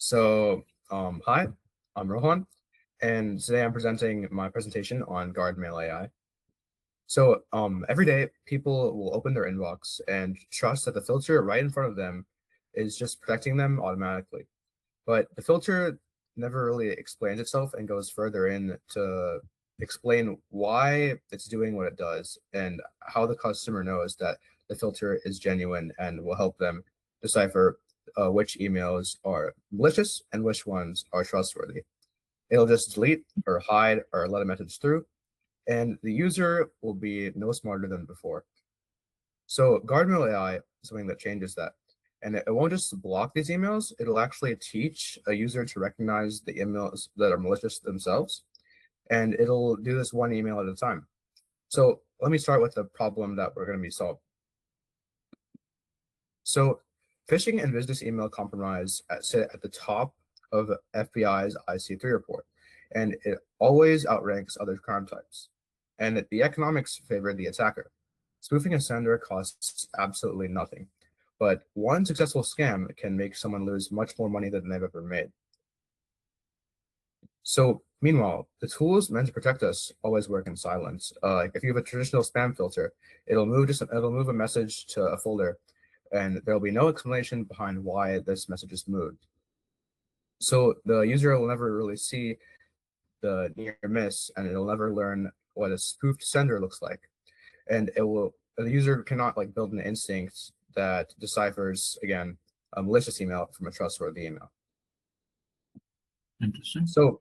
Hi, I'm Rohan, and today I'm presenting my presentation on GuardMail AI. Every day people will open their inbox and trust that the filter right in front of them is just protecting them automatically. But the filter never really explains itself and goes further in to explain why it's doing what it does and how the customer knows that the filter is genuine and will help them decipher which emails are malicious and which ones are trustworthy. It'll just delete or hide or let a message through, and the user will be no smarter than before. So GuardMail AI is something that changes that. And it won't just block these emails, it'll actually teach a user to recognize the emails that are malicious themselves. And it'll do this one email at a time. So let me start with the problem that we're going to be solving. So phishing and business email compromise sit at the top of FBI's IC3 report, and it always outranks other crime types. And the economics favor the attacker. Spoofing a sender costs absolutely nothing, but one successful scam can make someone lose much more money than they've ever made. So meanwhile, the tools meant to protect us always work in silence. If you have a traditional spam filter, it'll move a message to a folder, and there'll be no explanation behind why this message is moved. So the user will never really see the near miss, and it'll never learn what a spoofed sender looks like. And the user cannot build an instinct that deciphers, again, a malicious email from a trustworthy email. Interesting. So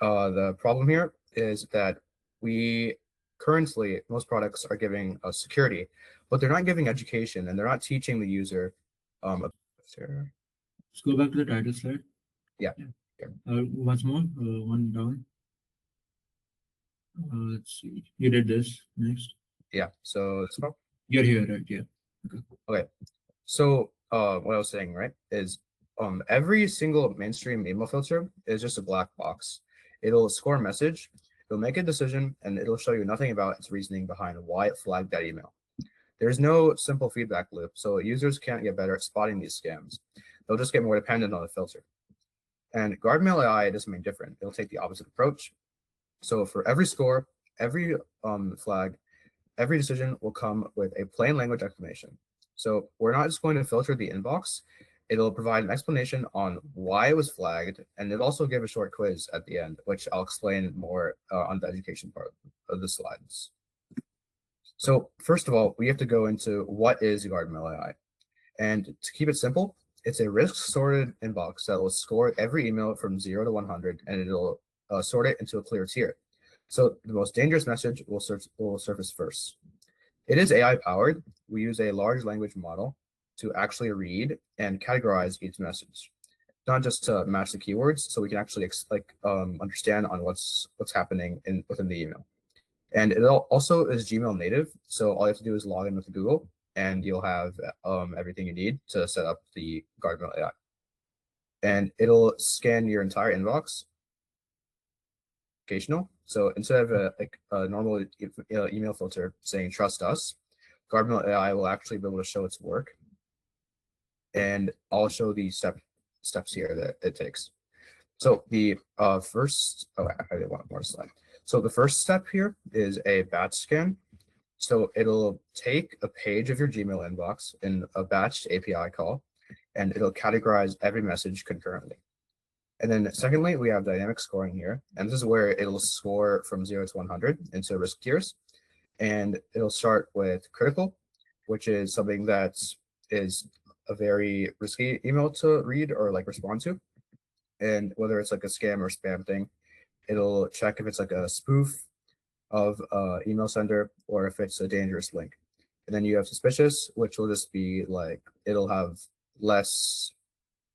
the problem here is that most products are giving security, but they're not giving education, and they're not teaching the user. Let's go back to the title slide. Yeah. Once more, one down. Let's see. You did this next. Yeah. So you're here, right? Yeah. Okay. So what I was saying, right, is every single mainstream email filter is just a black box. It'll score a message, it'll make a decision, and it'll show you nothing about its reasoning behind why it flagged that email. There's no simple feedback loop, so users can't get better at spotting these scams. They'll just get more dependent on the filter. And GuardMail AI does something different. It'll take the opposite approach. So for every score, every flag, every decision will come with a plain language explanation. So we're not just going to filter the inbox. It'll provide an explanation on why it was flagged, and it'll also give a short quiz at the end, which I'll explain more on the education part of the slides. So first of all, we have to go into what is GuardMail AI. And to keep it simple, it's a risk-sorted inbox that will score every email from 0 to 100, and it'll sort it into a clear tier. So the most dangerous message will surface first. It is AI-powered. We use a large language model to actually read and categorize each message, not just to match the keywords, so we can actually understand on what's happening within the email. And it also is Gmail native, so all you have to do is log in with Google, and you'll have everything you need to set up the GuardMail AI. And it'll scan your entire inbox. So instead of a normal email filter saying "trust us," GuardMail AI will actually be able to show its work, and I'll show the steps here that it takes. So the first, I did one more slide. So the first step here is a batch scan. So it'll take a page of your Gmail inbox in a batched API call, and it'll categorize every message concurrently. And then secondly, we have dynamic scoring here, and this is where it'll score from 0 to 100 into risk tiers. And it'll start with critical, which is something that is a very risky email to read or respond to. And whether it's a scam or spam thing, it'll check if it's a spoof of email sender or if it's a dangerous link. And then you have suspicious, which will just be it'll have less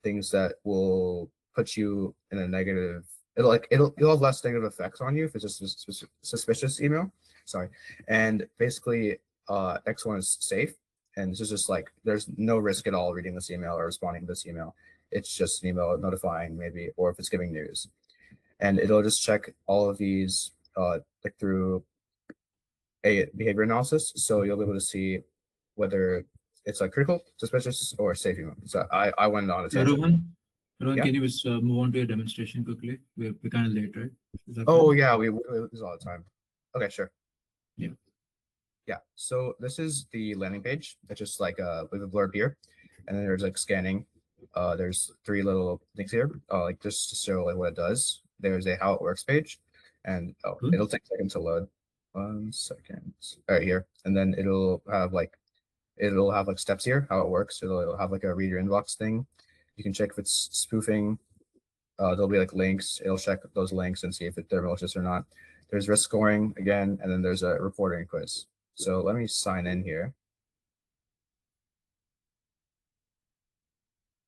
things that will put you in a negative. It'll have less negative effects on you if it's just a suspicious email. Sorry. And basically, X1 is safe, and this is just there's no risk at all reading this email or responding to this email. It's just an email notifying maybe, or if it's giving news. And it'll just check all of these through a behavior analysis. So you'll be able to see whether it's critical, suspicious, or safe email. So I went on a tangent. Rohan, Yeah. can you just move on to your demonstration quickly? We're kind of late, right? Is that Oh fine? yeah, we do this all the time. Okay, sure. Yeah. Yeah. So this is the landing page. It's just like with a blurb here, and then there's like scanning. There's three little things here. Like just to show like what it does. There's a how it works page, and oh, Cool. it'll take a second to load. 1 second. All right, here, and then it'll have like steps here, how it works. It'll have like a read your inbox thing. You can check if it's spoofing. There'll be like links. It'll check those links and see if they're malicious or not. There's risk scoring again, and then there's a reporting quiz. So let me sign in here.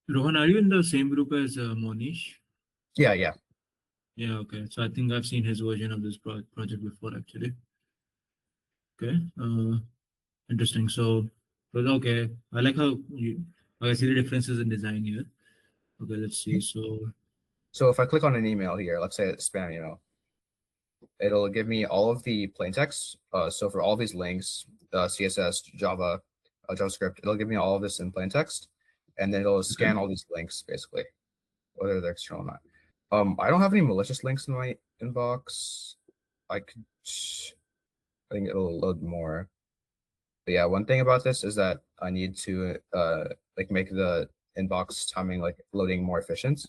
Rohan, are you in the same group as Monish? Yeah, yeah. Yeah, okay. So I think I've seen his version of this project before, actually. Okay. Interesting. So okay. I like how I see the differences in design here. Okay, let's see. So, So if I click on an email here, let's say it's spam email, it'll give me all of the plain text. So for all these links, CSS, Java, JavaScript, it'll give me all of this in plain text, and then it'll okay. scan all these links basically, whether they're external or not. I don't have any malicious links in my inbox. I could, I think it'll load more. But yeah, one thing about this is that I need to like make the inbox timing like loading more efficient.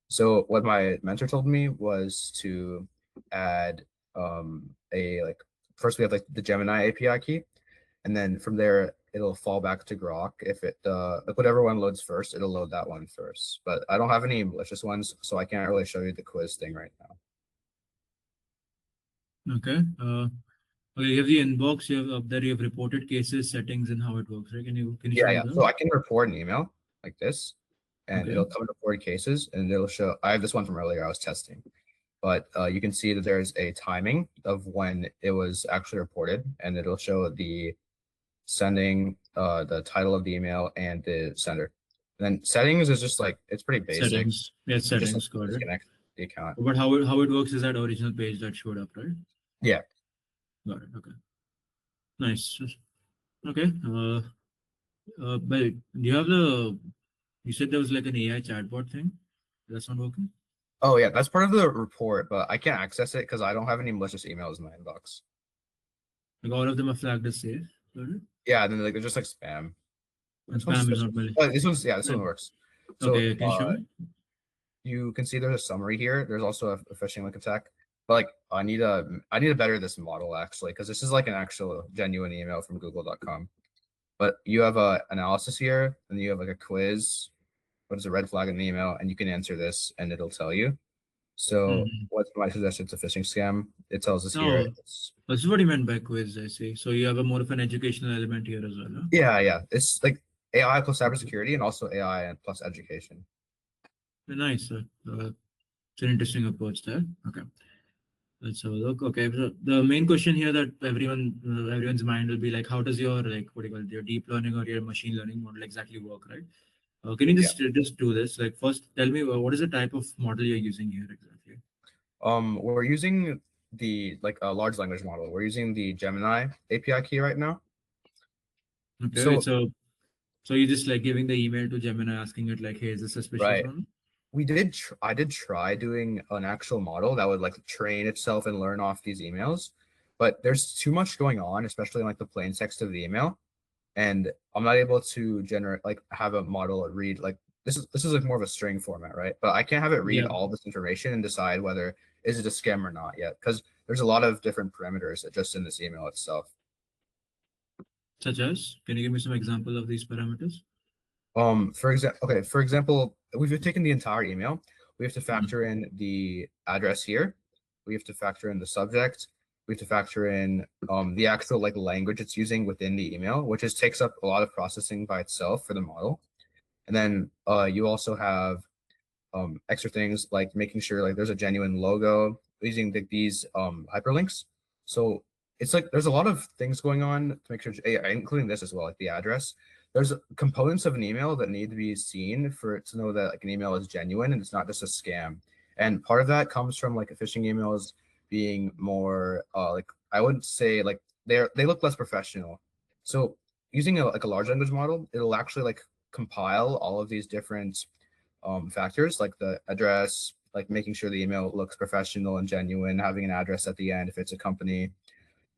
So what my mentor told me was to add a like first we have like the Gemini API key, and then from there it'll fall back to Grok. If it like whatever one loads first, it'll load that one first. But I don't have any malicious ones, so I can't really show you the quiz thing right now. Okay. Okay, you have the inbox, you have up there, you have reported cases, settings, and how it works, right? Can you show Yeah, me yeah. So those? I can report an email like this, and Okay. it'll come to 40 cases, and it'll show. I have this one from earlier. I was testing, but you can see that there's a timing of when it was actually reported, and it'll show the sending, the title of the email, and the sender. And then settings is just like it's pretty basic. Settings. Yes, You just like settings, got it. disconnect the account. But how it works is that original page that showed up, right? Yeah. Got it. Okay. Nice. Okay. But do you have you said there was like an AI chatbot thing? That's not working? Oh yeah, that's part of the report, but I can't access it because I don't have any malicious emails in my inbox. Like all of them are flagged as safe. Got it? Yeah, and then like they're just like spam. And This one's spam is not suspicious. malicious. This one's yeah, this one works. So Okay, can you show me? you can see there's a summary here. There's also a phishing link attack. But like I need to better this model actually, because this is like an actual genuine email from google.com. But you have a analysis here, and you have like a quiz. What is a red flag in the email? And you can answer this and it'll tell you. So Mm-hmm. what's my suggestion? It's a phishing scam. It tells us here. Oh, this is what you meant by quiz, I see. So you have a more of an educational element here as well, huh? Yeah, yeah. It's like AI plus cybersecurity and also AI and plus education. Nice. It's an interesting approach there. Okay. Let's have a look. Okay, so the main question here that everyone's mind will be like, how does your like what do you call it, your deep learning or your machine learning model exactly work, right? Can you Yeah. just do this? Like, first, tell me what is the type of model you're using here exactly? We're using the like a large language model. We're using the Gemini API key right now. Okay, So so you're just like giving the email to Gemini asking it like, hey, is this suspicious right. one? I did try doing an actual model that would like train itself and learn off these emails, but there's too much going on, especially in like the plain text of the email, and I'm not able to generate like have a model read like this is like more of a string format, right? But I can't have it read Yeah, all this information and decide whether is it a scam or not yet, because there's a lot of different parameters just in this email itself. such as, can you give me some example of these parameters? For example, we've taken the entire email. We have to Mhm. factor in the address here. We have to factor in the subject. We have to factor in the actual like language it's using within the email, which is takes up a lot of processing by itself for the model. And then you also have extra things like making sure like there's a genuine logo using these hyperlinks. So it's like there's a lot of things going on to make sure, including this as well, like the address. There's components of an email that need to be seen for it to know that like an email is genuine and it's not just a scam. And part of that comes from like phishing emails being more like I wouldn't say like they look less professional. So using like a large language model, it'll actually like compile all of these different factors like the address, like making sure the email looks professional and genuine, having an address at the end if it's a company,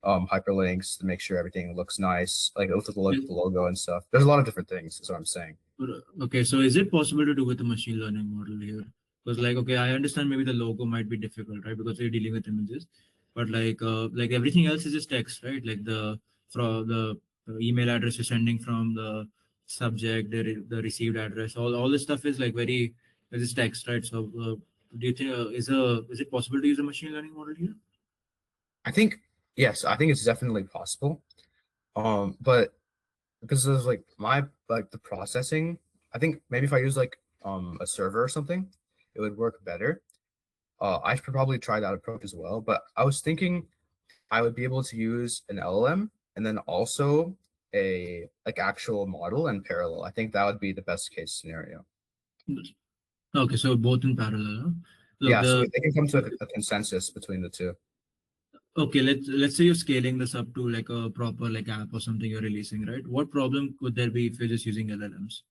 hyperlinks to make sure everything looks nice, like with the logo and stuff. There's a lot of different things, is what I'm saying. Okay, so is it possible to do with a machine learning model here? Because like, okay, I understand maybe the logo might be difficult, right? Because you're dealing with images, but like everything else is just text, right? Like from the email address you're sending from the subject, the received address, all this stuff is like very, it's just text, right? So do you think is it possible to use a machine learning model here? I think yes, I think it's definitely possible. But because there's like the processing, I think maybe if I use like a server or something, it would work better. I should probably try that approach as well. But I was thinking I would be able to use an LLM and then also a like actual model in parallel. I think that would be the best case scenario. Okay, so both in parallel. Huh? Look, Yeah, so the they can come to a consensus between the two. Okay, let's say you're scaling this up to like a proper like app or something you're releasing, right? What problem could there be if you're just using LLMs?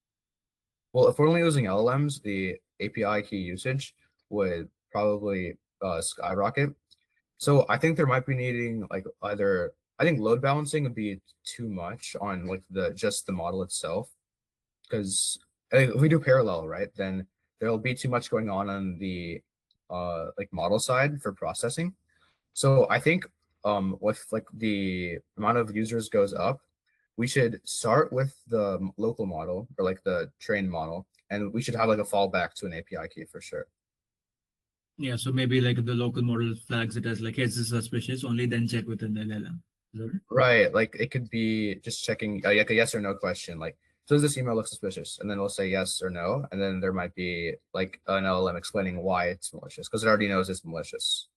Well, if we're only using LLMs, the API key usage would probably skyrocket. So I think there might be needing like either I think load balancing would be too much on like the just the model itself because if we do parallel, right, then there'll be too much going on the like model side for processing. So I think with like the amount of users goes up, we should start with the local model or like the trained model, and we should have like a fallback to an API key for sure. Yeah, so maybe like the local model flags it as like, hey, this is suspicious, only then check with an LLM. Is that right? Right, like it could be just checking like a yes or no question, like does this email look suspicious? And then we'll say yes or no, and then there might be like an LLM explaining why it's malicious because it already knows it's malicious.